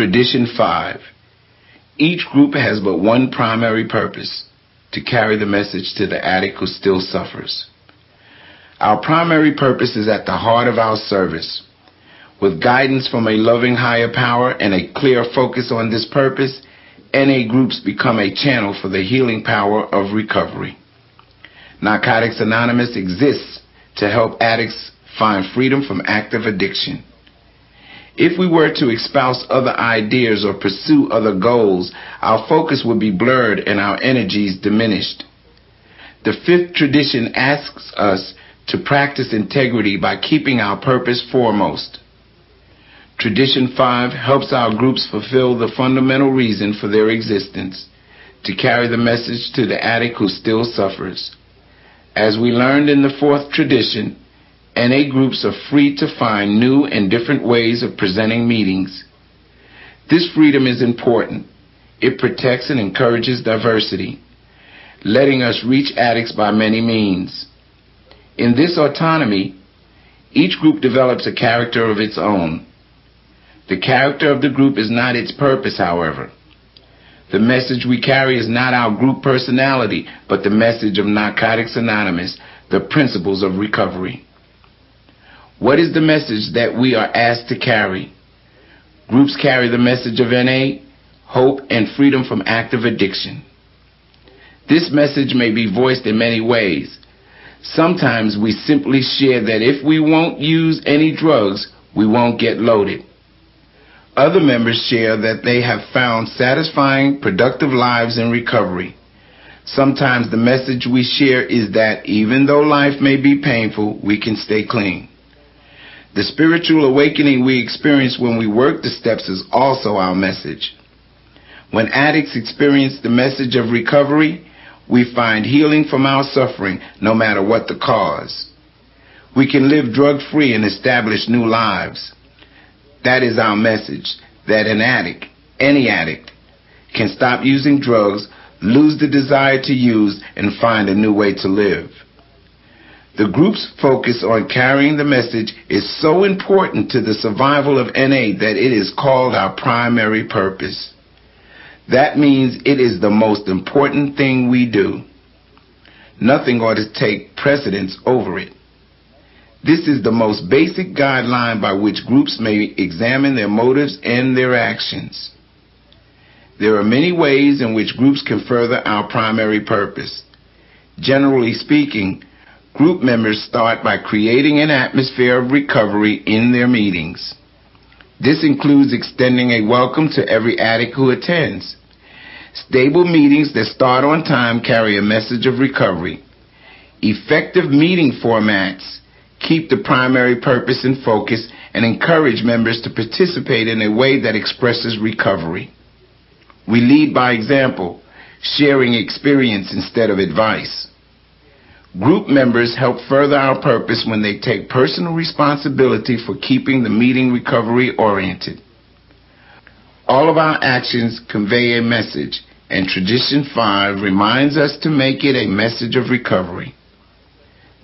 Tradition 5. Each group has but one primary purpose: to carry the message to the addict who still suffers. Our primary purpose is at the heart of our service. With guidance from a loving higher power and a clear focus on this purpose, NA groups become a channel for the healing power of recovery. Narcotics Anonymous exists to help addicts find freedom from active addiction. If we were to espouse other ideas or pursue other goals, our focus would be blurred and our energies diminished. The fifth tradition asks us to practice integrity by keeping our purpose foremost. Tradition 5 helps our groups fulfill the fundamental reason for their existence: to carry the message to the addict who still suffers. As we learned in the fourth tradition, NA groups are free to find new and different ways of presenting meetings. This freedom is important. It protects and encourages diversity, letting us reach addicts by many means. In this autonomy, each group develops a character of its own. The character of the group is not its purpose, however. The message we carry is not our group personality, but the message of Narcotics Anonymous, the principles of recovery. What is the message that we are asked to carry? Groups carry the message of NA, hope, and freedom from active addiction. This message may be voiced in many ways. Sometimes we simply share that if we won't use any drugs, we won't get loaded. Other members share that they have found satisfying, productive lives in recovery. Sometimes the message we share is that even though life may be painful, we can stay clean. The spiritual awakening we experience when we work the steps is also our message. When addicts experience the message of recovery, we find healing from our suffering, no matter what the cause. We can live drug-free and establish new lives. That is our message, that an addict, any addict, can stop using drugs, lose the desire to use, and find a new way to live. The group's focus on carrying the message is so important to the survival of NA that it is called our primary purpose. That means it is the most important thing we do. Nothing ought to take precedence over it. This is the most basic guideline by which groups may examine their motives and their actions. There are many ways in which groups can further our primary purpose. Generally speaking, group members start by creating an atmosphere of recovery in their meetings. This includes extending a welcome to every addict who attends. Stable meetings that start on time carry a message of recovery. Effective meeting formats keep the primary purpose in focus and encourage members to participate in a way that expresses recovery. We lead by example, sharing experience instead of advice. Group members help further our purpose when they take personal responsibility for keeping the meeting recovery oriented. All of our actions convey a message, and Tradition 5 reminds us to make it a message of recovery.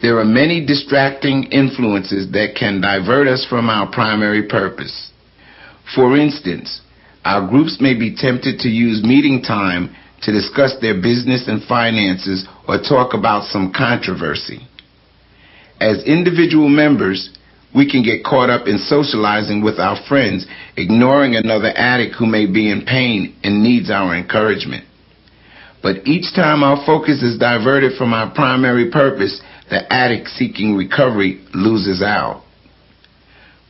There are many distracting influences that can divert us from our primary purpose. For instance, our groups may be tempted to use meeting time to discuss their business and finances or talk about some controversy. As individual members, we can get caught up in socializing with our friends, ignoring another addict who may be in pain and needs our encouragement. But each time our focus is diverted from our primary purpose, the addict seeking recovery loses out.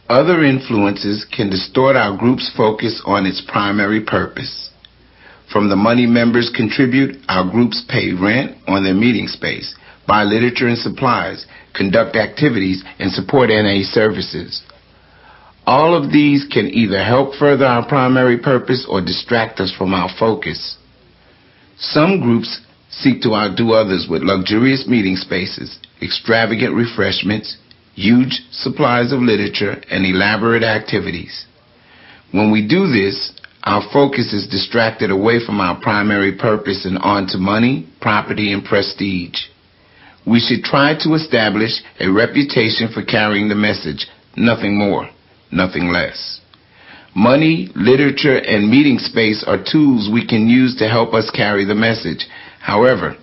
Other influences can distort our group's focus on its primary purpose. From the money members contribute, our groups pay rent on their meeting space, buy literature and supplies, conduct activities, and support NA services. All of these can either help further our primary purpose or distract us from our focus. Some groups seek to outdo others with luxurious meeting spaces, extravagant refreshments, huge supplies of literature, and elaborate activities. When we do this, our focus is distracted away from our primary purpose and onto money, property, and prestige. We should try to establish a reputation for carrying the message, nothing more, nothing less. Money, literature, and meeting space are tools we can use to help us carry the message. However,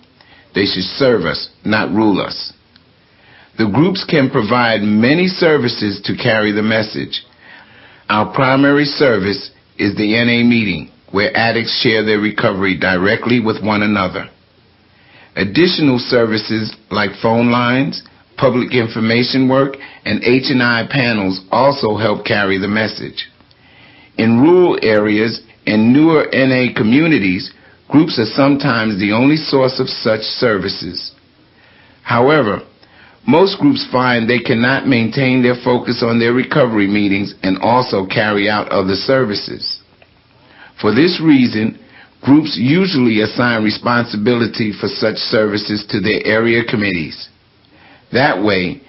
they should serve us, not rule us. The groups can provide many services to carry the message. Our primary service is the NA meeting, where addicts share their recovery directly with one another. Additional services like phone lines, public information work, and H&I panels also help carry the message. In rural areas and newer NA communities, groups are sometimes the only source of such services. However, most groups find they cannot maintain their focus on their recovery meetings and also carry out other services. For this reason, groups usually assign responsibility for such services to their area committees. That way,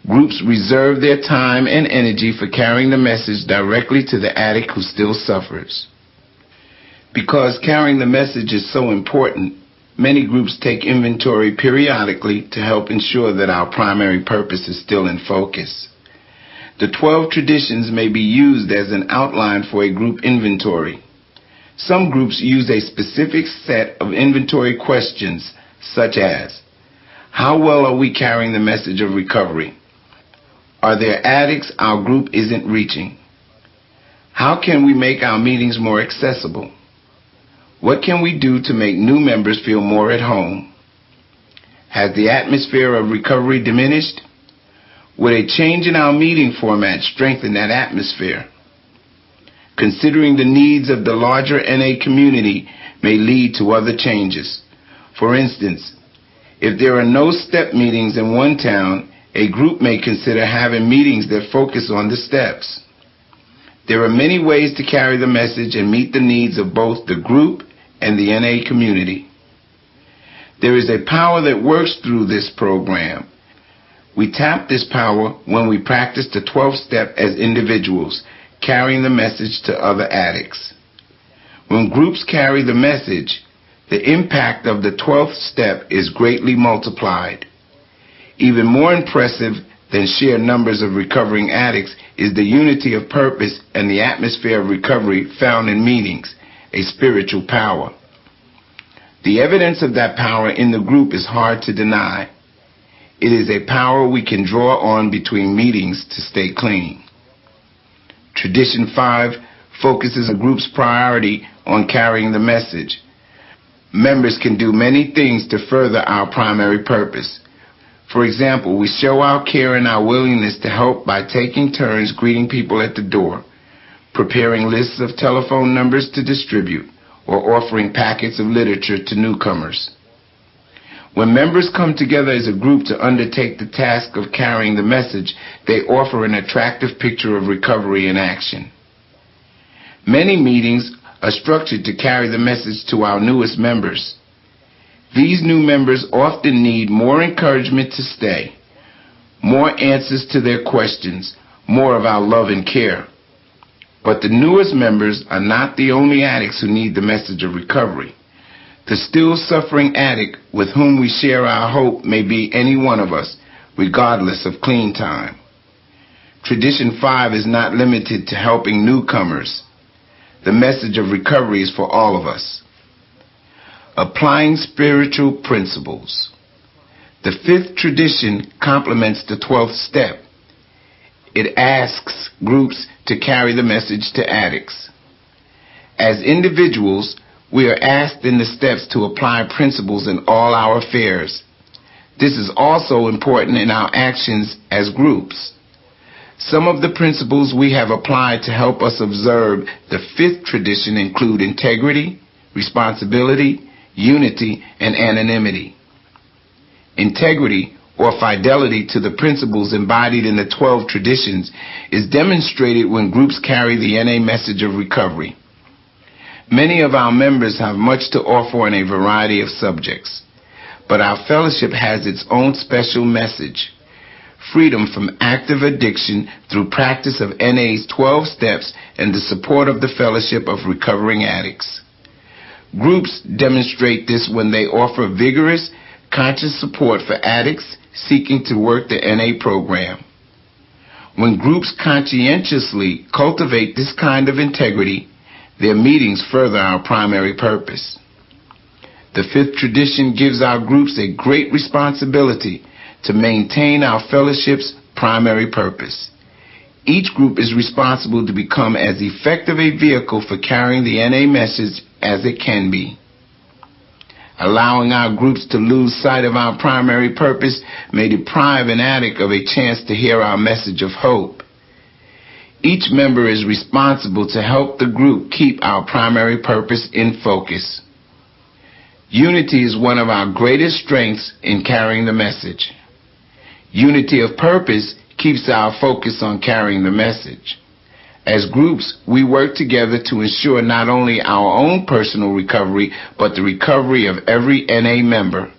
groups reserve their time and energy for carrying the message directly to the addict who still suffers. Because carrying the message is so important, many groups take inventory periodically to help ensure that our primary purpose is still in focus. The 12 traditions may be used as an outline for a group inventory. Some groups use a specific set of inventory questions, such as, how well are we carrying the message of recovery? Are there addicts our group isn't reaching? How can we make our meetings more accessible? What can we do to make new members feel more at home? Has the atmosphere of recovery diminished? Would a change in our meeting format strengthen that atmosphere? Considering the needs of the larger NA community may lead to other changes. For instance, if there are no step meetings in one town, a group may consider having meetings that focus on the steps. There are many ways to carry the message and meet the needs of both the group and the NA community. There is a power that works through this program. We tap this power when we practice the 12th step as individuals, carrying the message to other addicts. When groups carry the message, the impact of the 12th step is greatly multiplied. Even more impressive than sheer numbers of recovering addicts is the unity of purpose and the atmosphere of recovery found in meetings, a spiritual power. The evidence of that power in the group is hard to deny. It is a power we can draw on between meetings to stay clean. Tradition 5 focuses a group's priority on carrying the message. Members can do many things to further our primary purpose. For example, we show our care and our willingness to help by taking turns greeting people at the door, preparing lists of telephone numbers to distribute, or offering packets of literature to newcomers. When members come together as a group to undertake the task of carrying the message, they offer an attractive picture of recovery in action. Many meetings are structured to carry the message to our newest members. These new members often need more encouragement to stay, more answers to their questions, more of our love and care. But the newest members are not the only addicts who need the message of recovery. The still suffering addict with whom we share our hope may be any one of us, regardless of clean time. Tradition 5 is not limited to helping newcomers. The message of recovery is for all of us. Applying spiritual principles. The 5th tradition complements the 12th step. It asks groups to carry the message to addicts. As individuals, we are asked in the steps to apply principles in all our affairs. This is also important in our actions as groups. Some of the principles we have applied to help us observe the 5th tradition include integrity, responsibility, unity, and anonymity. Integrity, or fidelity to the principles embodied in the 12 traditions, is demonstrated when groups carry the NA message of recovery. Many of our members have much to offer on a variety of subjects, but our fellowship has its own special message: freedom from active addiction through practice of NA's 12 steps and the support of the fellowship of recovering addicts. Groups demonstrate this when they offer vigorous, conscious support for addicts seeking to work the NA program. When groups conscientiously cultivate this kind of integrity, their meetings further our primary purpose. The fifth tradition gives our groups a great responsibility to maintain our fellowship's primary purpose. Each group is responsible to become as effective a vehicle for carrying the NA message as it can be. Allowing our groups to lose sight of our primary purpose may deprive an addict of a chance to hear our message of hope. Each member is responsible to help the group keep our primary purpose in focus. Unity is one of our greatest strengths in carrying the message. Unity of purpose keeps our focus on carrying the message. As groups, we work together to ensure not only our own personal recovery, but the recovery of every NA member.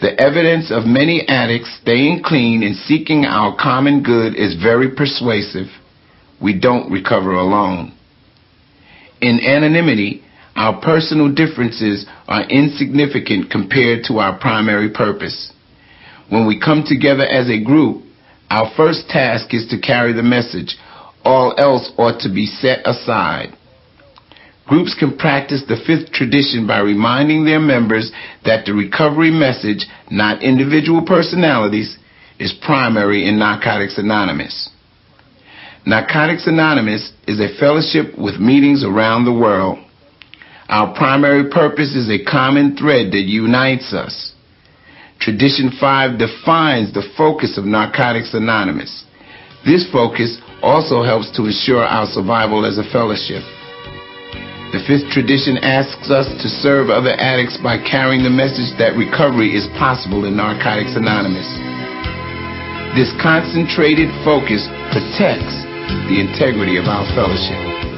The evidence of many addicts staying clean and seeking our common good is very persuasive. We don't recover alone. In anonymity, our personal differences are insignificant compared to our primary purpose. When we come together as a group, our first task is to carry the message. All else ought to be set aside. Groups can practice the fifth tradition by reminding their members that the recovery message, not individual personalities, is primary in Narcotics Anonymous. Narcotics Anonymous is a fellowship with meetings around the world. Our primary purpose is a common thread that unites us. Tradition 5 defines the focus of Narcotics Anonymous. This focus also helps to ensure our survival as a fellowship. The fifth tradition asks us to serve other addicts by carrying the message that recovery is possible in Narcotics Anonymous. This concentrated focus protects the integrity of our fellowship.